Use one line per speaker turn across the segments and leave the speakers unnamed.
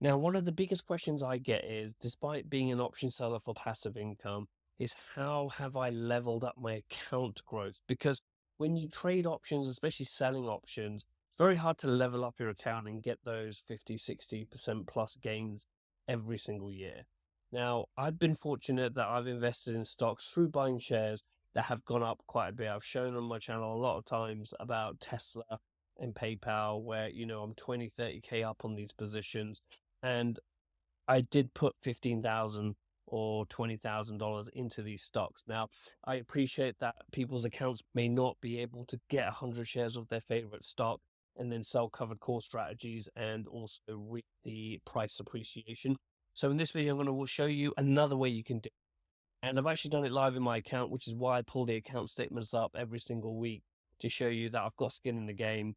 Now, one of the biggest questions I get is, despite being an option seller for passive income, is how have I leveled up my account growth? Because when you trade options, especially selling options, it's very hard to level up your account and get those 50, 60% plus gains every single year. Now, I've been fortunate that I've invested in stocks through buying shares that have gone up quite a bit. I've shown on my channel a lot of times about Tesla and PayPal, where, I'm 20, 30K up on these positions. And I did put 15,000 or $20,000 into these stocks. Now, I appreciate that people's accounts may not be able to get 100 shares of their favorite stock and then sell covered call strategies and also reap the price appreciation. So in this video, I'm going to show you another way you can do it. And I've actually done it live in my account, which is why I pull the account statements up every single week to show you that I've got skin in the game.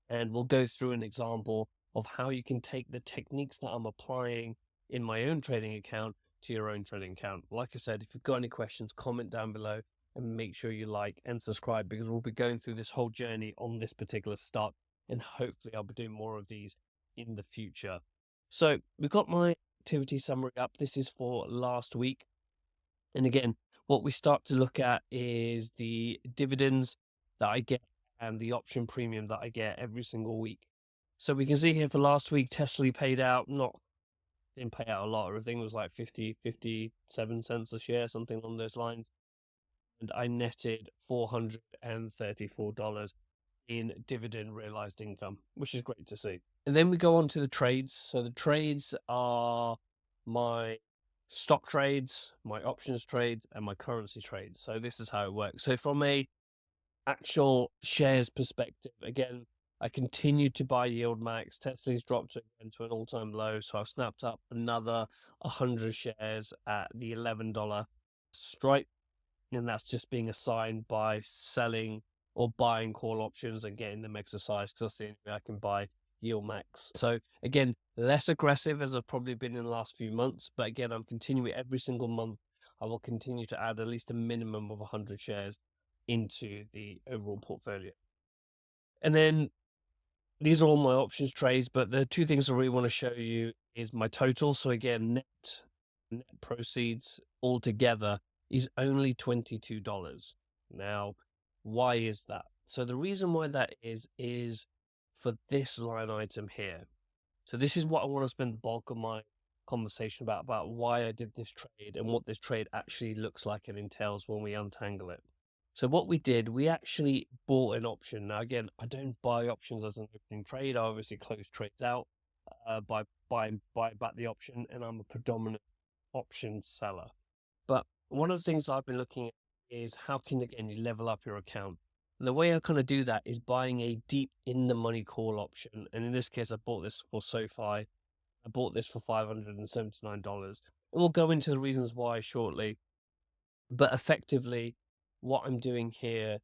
And we'll go through an example of how you can take the techniques that I'm applying in my own trading account to your own trading account. Like I said, if you've got any questions, comment down below and make sure you like and subscribe, because we'll be going through this whole journey on this particular stock, and hopefully I'll be doing more of these in the future. So we've got my activity summary up. This is for last week. And again, what we start to look at is the dividends that I get and the option premium that I get every single week. So we can see here for last week, Tesla paid out, didn't pay out a lot. Everything was like 57 cents a share, something along those lines. And I netted $434 in dividend realized income, which is great to see. And then we go on to the trades. So the trades are my stock trades, my options trades, and my currency trades. So this is how it works. So from a actual shares perspective, again, I continue to buy yield max. Tesla's dropped again to an all-time low, so I've snapped up another 100 shares at the $11 strike, and that's just being assigned by selling or buying call options and getting them exercised, because that's the only way I can buy yield max. So again, less aggressive as I've probably been in the last few months, but again, I'm continuing every single month. I will continue to add at least a minimum of 100 shares into the overall portfolio. And then these are all my options trades, but the two things I really want to show you is my total. So again, net proceeds altogether is only $22. Now, why is that? So the reason why that is for this line item here. So this is what I want to spend the bulk of my conversation about why I did this trade and what this trade actually looks like and entails when we untangle it. So what we did, we actually bought an option. Now, again, I don't buy options as an opening trade. I obviously close trades out by buy back the option, and I'm a predominant option seller. But one of the things I've been looking at is how can, again, you level up your account. And the way I kind of do that is buying a deep in the money call option. And in this case, I bought this for SoFi. I bought this for $579. And we'll go into the reasons why shortly. But effectively, what I'm doing here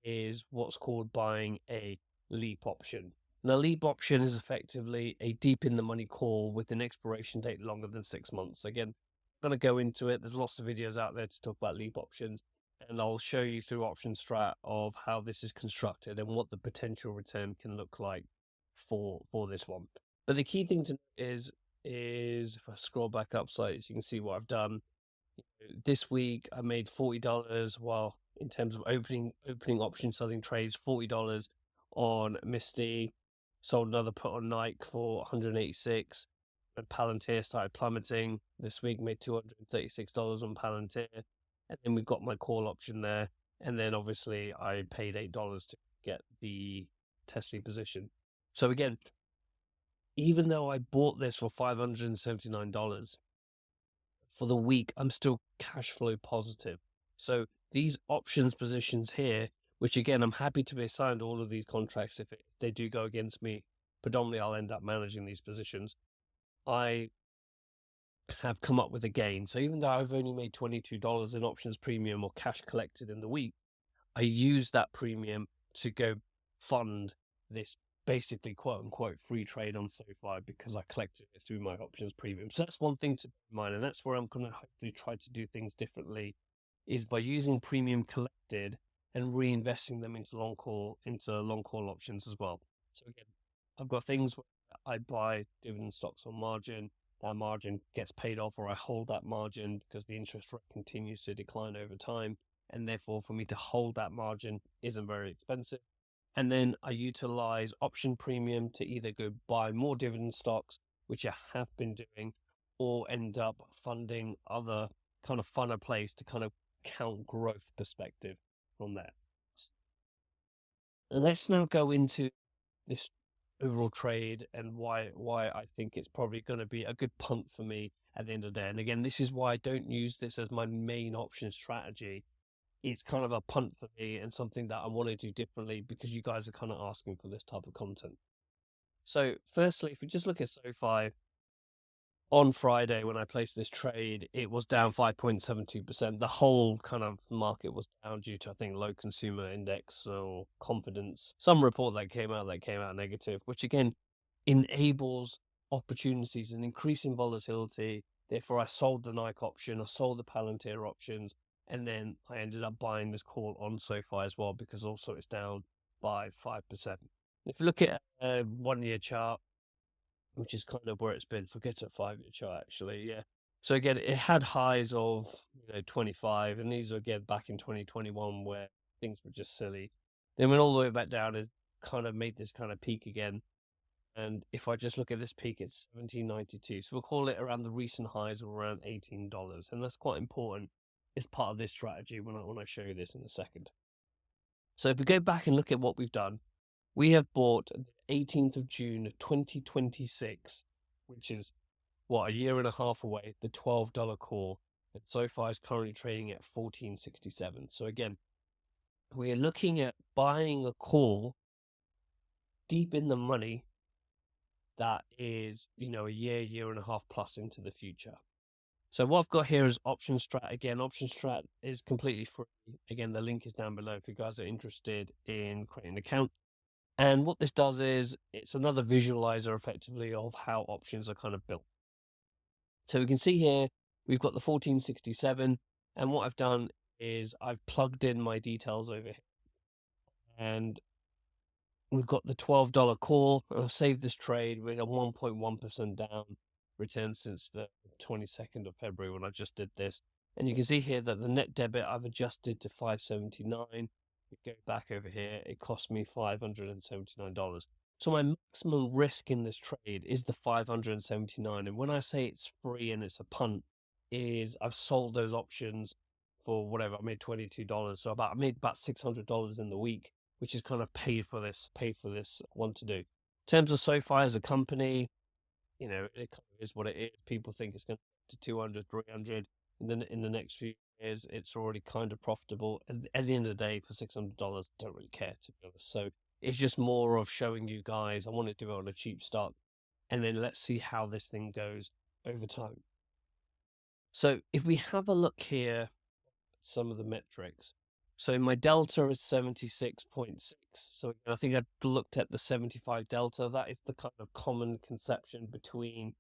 is what's called buying a LEAP option. Now, LEAP option is effectively a deep in the money call with an expiration date longer than 6 months. Again, I'm going to go into it. There's lots of videos out there to talk about LEAP options, and I'll show you through option strat of how this is constructed and what the potential return can look like for this one. But the key thing to note is if I scroll back up slightly, so you can see what I've done. This week I made $40. Well, in terms of opening option selling trades, $40 on Misty. Sold another put on Nike for 186. And Palantir started plummeting this week, made $236 on Palantir. And then we've got my call option there. And then obviously I paid $8 to get the Tesla position. So again, even though I bought this for $579, for the week, I'm still cash flow positive. So these options positions here, which again, I'm happy to be assigned all of these contracts if they do go against me. Predominantly, I'll end up managing these positions. I have come up with a gain. So even though I've only made $22 in options premium or cash collected in the week, I use that premium to go fund this basically quote unquote free trade on SoFi because I collected it through my options premium. So that's one thing to bear in mind, and that's where I'm going to hopefully try to do things differently, is by using premium collected and reinvesting them into long call options as well. So again, I've got things I buy dividend stocks on margin. That margin gets paid off, or I hold that margin because the interest rate continues to decline over time. And therefore, for me to hold that margin isn't very expensive. And then I utilize option premium to either go buy more dividend stocks, which I have been doing, or end up funding other kind of funner plays to kind of count growth perspective from there. Let's now go into this overall trade and why I think it's probably going to be a good punt for me at the end of the day. And again, this is why I don't use this as my main option strategy. It's kind of a punt for me and something that I want to do differently because you guys are kind of asking for this type of content. So firstly, if we just look at SoFi, on Friday when I placed this trade, it was down 5.72%. The whole kind of market was down due to, I think, low consumer index or confidence. Some report that came out negative, which again enables opportunities and increasing volatility. Therefore, I sold the Nike option, I sold the Palantir options, and then I ended up buying this call on SoFi as well because also it's down by 5%. If you look at a 1 year chart, which is kind of where it's been. Forget a 5 year chart, actually. Yeah. So again, it had highs of 25, and these are again back in 2021 where things were just silly. Then went all the way back down and kind of made this kind of peak again. And if I just look at this peak, it's 17.92. So we'll call it around the recent highs of around $18, and that's quite important. It's part of this strategy when I show you this in a second. So if we go back and look at what we've done, we have bought 18th of June 2026, which is what, a year and a half away, the $12 call. And SoFi is currently trading at 14.67. So again, we're looking at buying a call deep in the money that is, a year and a half plus into the future. So what I've got here is Option Strat. Again, Option Strat is completely free. Again, the link is down below if you guys are interested in creating an account. And what this does is it's another visualizer effectively of how options are kind of built. So we can see here, we've got the 1467. And what I've done is I've plugged in my details over here. And we've got the $12 call. And I've saved this trade with a 1.1% down return since the 22nd of February when I just did this. And you can see here that the net debit I've adjusted to 579. Go back over here, it cost me $579. So my maximum risk in this trade is the 579. And when I say it's free and it's a punt, is I've sold those options for whatever. I made $22. So I made about $600 in the week, which is kind of paid for this one to do. In terms of SoFi as a company, it kind of is what it is. People think it's going to 200, 300 in the next few years. It's already kind of profitable. And at the end of the day, for $600, don't really care, to be honest. So it's just more of showing you guys, I want to do it on a cheap stock, and then let's see how this thing goes over time. So if we have a look here, some of the metrics. So my delta is 76.6. So I think I looked at the 75 delta. That is the kind of common conception between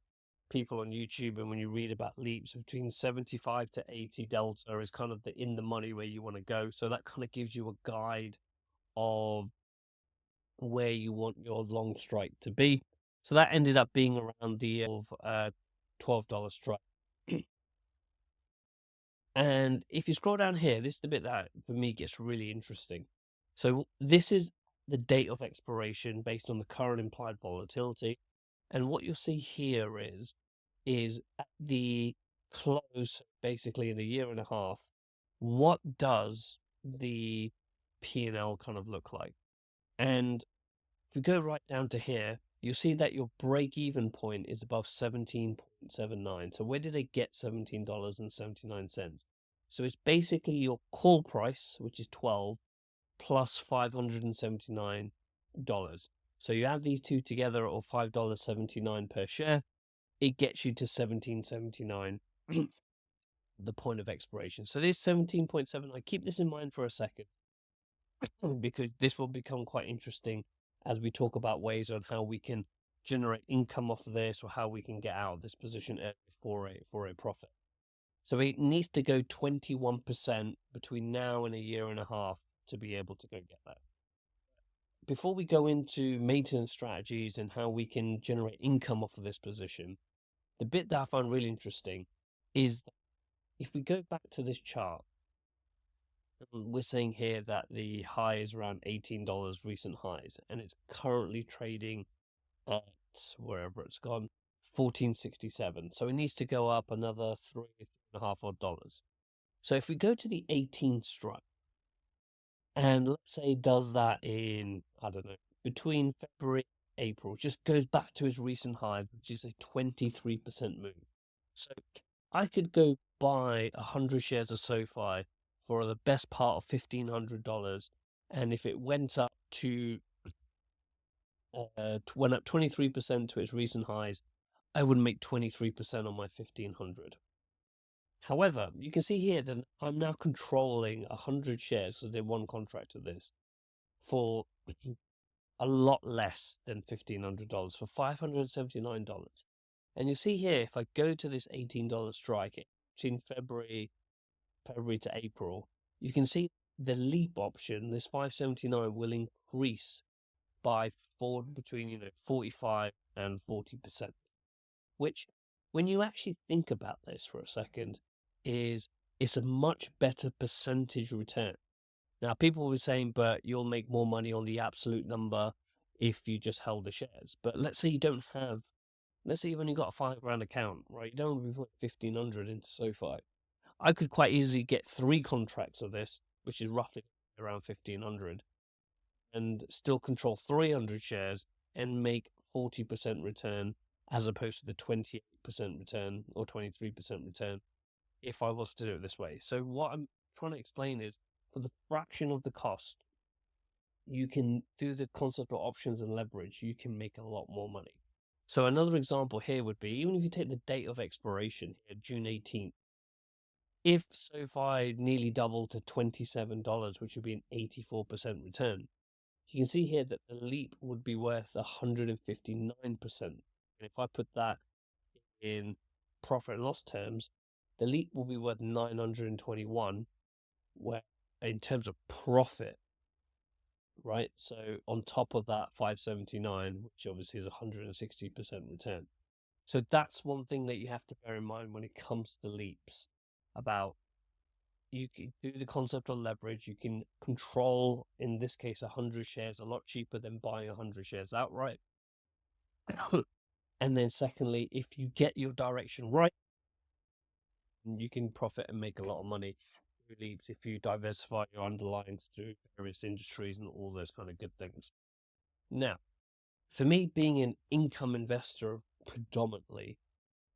people on YouTube, and when you read about LEAPS, between 75 to 80 delta is kind of the in the money where you want to go. So that kind of gives you a guide of where you want your long strike to be. So that ended up being around the $12 strike. And if you scroll down here, this is the bit that for me gets really interesting. So this is the date of expiration based on the current implied volatility. And what you'll see here is at the close, basically in a year and a half, what does the P&L kind of look like? And if we go right down to here, you'll see that your break-even point is above 17.79. So where did they get $17.79? So it's basically your call price, which is 12, plus $579. So you add these two together, or $5.79 per share, it gets you to 17.79, the point of expiration. So this 17.7, keep this in mind for a second, because this will become quite interesting as we talk about ways on how we can generate income off of this, or how we can get out of this position for a profit. So it needs to go 21% between now and a year and a half to be able to go get that. before we go into maintenance strategies and how we can generate income off of this position, the bit that I find really interesting is that if we go back to this chart, we're saying here that the high is around $18 recent highs, and it's currently trading at wherever it's gone, 1467. So it needs to go up another $3.5 odd. So if we go to the 18 strike, and let's say it does that in, I don't know, between February and April, just goes back to its recent high, which is a 23% move. So I could go buy 100 shares of SoFi for the best part of $1,500, and if it went up to went up 23% to its recent highs, I would make 23% on my 1,500. However, you can see here that I'm now controlling 100 shares, so they're one contract of this, for a lot less than $1,500, for $579. And you see here, if I go to this $18 strike between February to April, you can see the leap option, this 579, will increase by between 45 and 40%, which, when you actually think about this for a second, it's a much better percentage return. Now, people were saying, but you'll make more money on the absolute number if you just held the shares. But let's say you've only got a £5 account, right? You don't want to put 1,500 into SoFi. I could quite easily get 3 contracts of this, which is roughly around 1,500, and still control 300 shares and make 40% return, as opposed to the 28% return or 23% return if I was to do it this way. So what I'm trying to explain is, for the fraction of the cost, you can, through the concept of options and leverage, you can make a lot more money. So another example here would be, even if you take the date of expiration here, June 18th, if SoFi nearly doubled to $27, which would be an 84% return, you can see here that the leap would be worth 159%. And if I put that in profit and loss terms, the leap will be worth 921, where in terms of profit, right? So on top of that 579, which obviously is 160% return. So that's one thing that you have to bear in mind when it comes to leaps. About, you can do the concept of leverage. You can control, in this case, 100 shares a lot cheaper than buying 100 shares outright. And then secondly, if you get your direction right, you can profit and make a lot of money through leaps if you diversify your underlyings through various industries and all those kind of good things. Now, for me, being an income investor predominantly,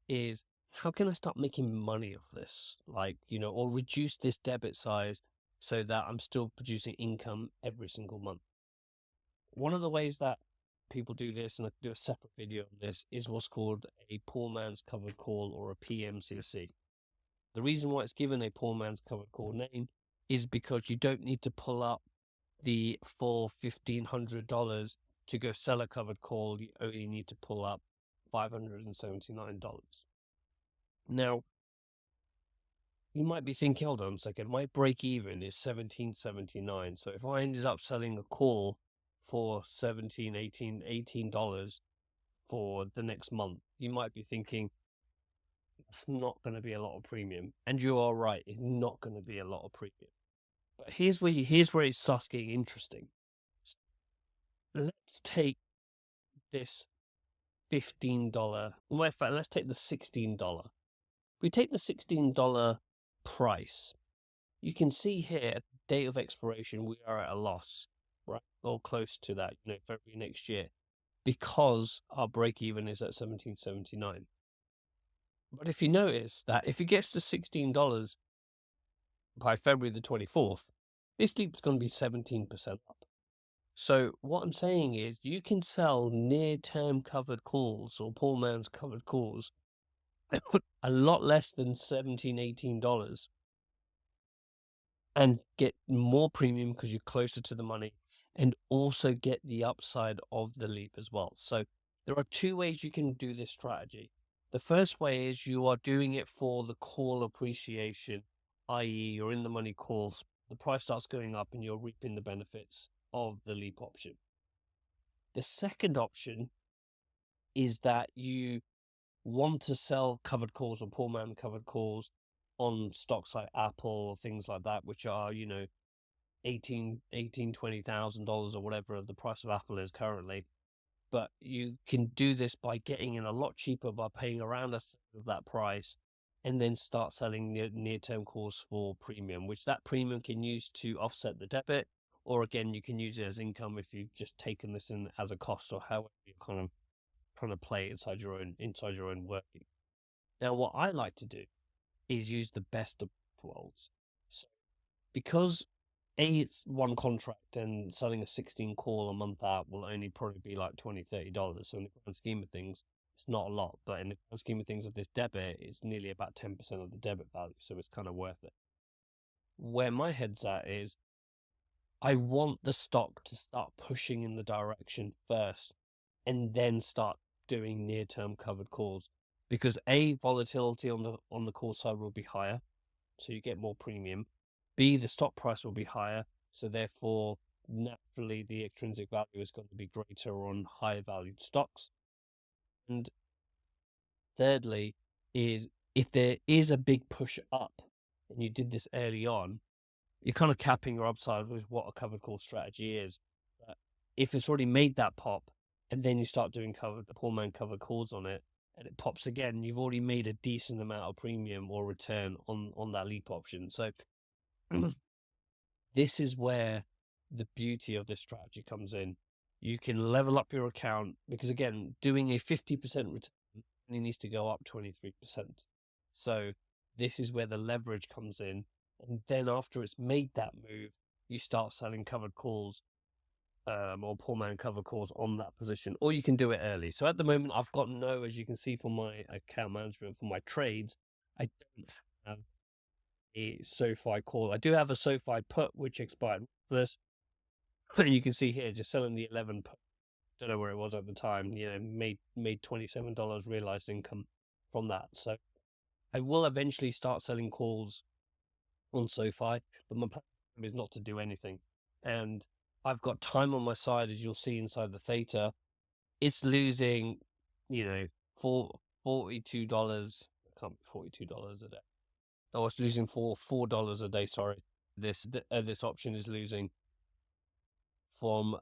is how can I start making money off this? Like, or reduce this debit size so that I'm still producing income every single month. One of the ways that people do this, and I can do a separate video on this, is what's called a poor man's covered call, or a PMCC. The reason why it's given a poor man's covered call name is because you don't need to pull up the full $1,500 to go sell a covered call. You only need to pull up $579. Now, you might be thinking, hold on a second, my break even is $17.79. So if I ended up selling a call for $17, $18 for the next month, you might be thinking, it's not going to be a lot of premium. And you are right, it's not going to be a lot of premium. But here's where it starts getting interesting. Let's take this $15. Well, in fact, let's take the $16. If we take the $16 price, you can see here at the date of expiration, we are at a loss, right? Or close to that, February next year, because our break even is at $17.79. But if you notice that if it gets to $16 by February the 24th, this leap's going to be 17% up. So what I'm saying is, you can sell near-term covered calls or poor man's covered calls a lot less than $17, $18, and get more premium because you're closer to the money, and also get the upside of the leap as well. So there are 2 ways you can do this strategy. The first way is you are doing it for the call appreciation, i.e. you're in the money calls, the price starts going up and you're reaping the benefits of the leap option. The second option is that you want to sell covered calls or poor man covered calls on stocks like Apple or things like that, which are, you know, $20,000 or whatever the price of Apple is currently. But you can do this by getting in a lot cheaper by paying around a third of that price, and then start selling near-term calls for premium, which that premium can use to offset the debit, or again, you can use it as income if you've just taken this in as a cost, or however you're kind of trying to play inside your own working. Now, what I like to do is use the best of worlds. So because it's one contract and selling a 16 call a month out will only probably be like $20-$30. So in the grand scheme of things, it's not a lot, but in the grand scheme of things of this debit, it's nearly about 10% of the debit value. So it's kind of worth it. Where my head's at is I want the stock to start pushing in the direction first and then start doing near-term covered calls, because A, volatility on the call side will be higher, so you get more premium. B, the stock price will be higher, so therefore naturally the extrinsic value is going to be greater on higher valued stocks. And thirdly is if there is a big push up and you did this early on, you're kind of capping your upside with what a covered call strategy is. But if it's already made that pop and then you start doing the poor man covered calls on it and it pops again, you've already made a decent amount of premium or return on that leap option. So this is where the beauty of this strategy comes in. You can level up your account because, again, doing a 50% return only needs to go up 23%. So this is where the leverage comes in. And then after it's made that move, you start selling covered calls or poor man cover calls on that position, or you can do it early. So at the moment, I've got no, as you can see from my account management for my trades, I don't have a SoFi call. I do have a SoFi put, which expired for this. And you can see here, just selling the 11 put. Don't know where it was at the time. You know, made $27 realized income from that. So I will eventually start selling calls on SoFi, but my plan is not to do anything. And I've got time on my side, as you'll see inside the theta. It's losing, you know, $42. It can't be $42 a day. Oh, it's losing $4 a day. Sorry, this option is losing from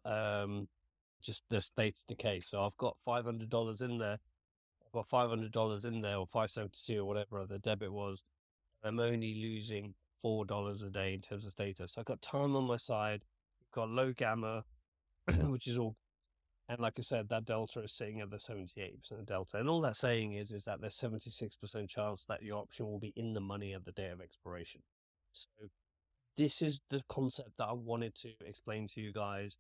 just the state's decay. So I've got $500 in there. I've got $500 in there, or 572 or whatever the debit was. I'm only losing $4 a day in terms of theta. So I've got time on my side. I've got low gamma, which is all. And like I said, that delta is sitting at the 78% delta. And all that's saying is that there's 76% chance that your option will be in the money at the day of expiration. So this is the concept that I wanted to explain to you guys.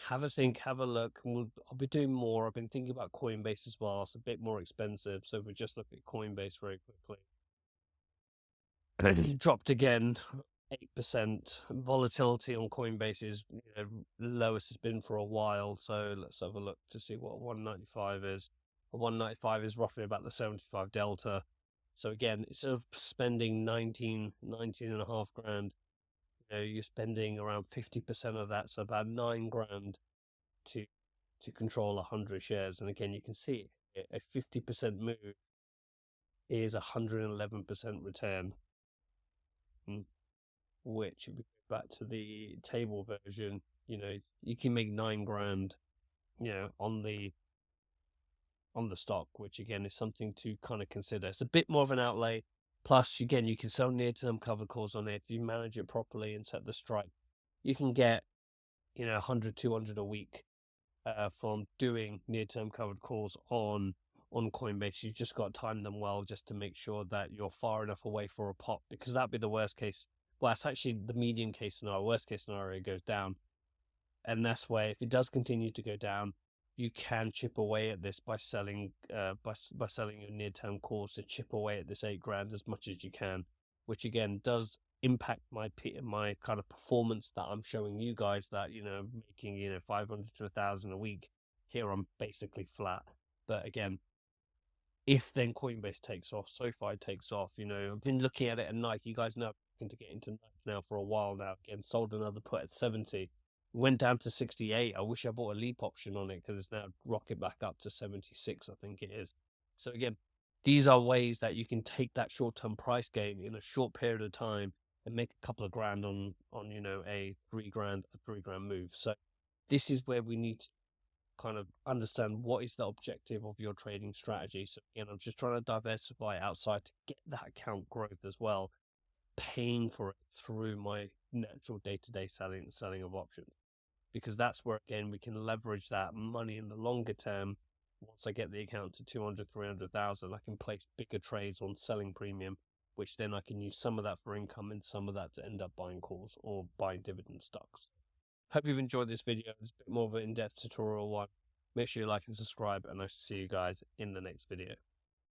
Have a think, have a look. I'll be doing more. I've been thinking about Coinbase as well. It's a bit more expensive. So if we just look at Coinbase very quickly. It dropped again, 8%. Volatility on Coinbase is lowest it's been for a while. So let's have a look to see what 195 is. 195 is roughly about the 75 delta. So again, instead of spending 19 and a half grand, you're spending around 50% of that, so about 9 grand to control 100 shares. And again, you can see a 50% move is 111% return, which if we go back to the table version, you can make 9 grand, on the stock, which again is something to kind of consider. It's a bit more of an outlay. Plus, again, you can sell near-term cover calls on it. If you manage it properly and set the strike, you can get, 100, 200 a week from doing near-term covered calls on Coinbase. You've just got to time them well just to make sure that you're far enough away for a pop, because that'd be the worst case. Well, it's actually the medium case scenario. Worst case scenario goes down. And that's where, if it does continue to go down, you can chip away at this by selling by selling your near-term calls to chip away at this 8 grand as much as you can, which again does impact my kind of performance that I'm showing you guys, that making 500 to 1,000 a week. Here I'm basically flat. But again, if then Coinbase takes off, SoFi takes off, I've been looking at it at Nike. You guys know I'm looking to get into Nike now for a while now. Again, sold another put at 70, Went down to 68. I wish I bought a leap option on it because it's now rocket back up to 76, I think it is. So again, these are ways that you can take that short-term price gain in a short period of time and make a couple of grand on a 3 grand move. So this is where we need to kind of understand what is the objective of your trading strategy. So again, I'm just trying to diversify outside to get that account growth as well, paying for it through my natural day-to-day selling of options, because that's where again we can leverage that money in the longer term. Once I get the account to 200, 300,000, I can place bigger trades on selling premium, which then I can use some of that for income and some of that to end up buying calls or buying dividend stocks. Hope you've enjoyed this video. It's a bit more of an in-depth tutorial one. Make sure you like and subscribe, and I will see you guys in the next video.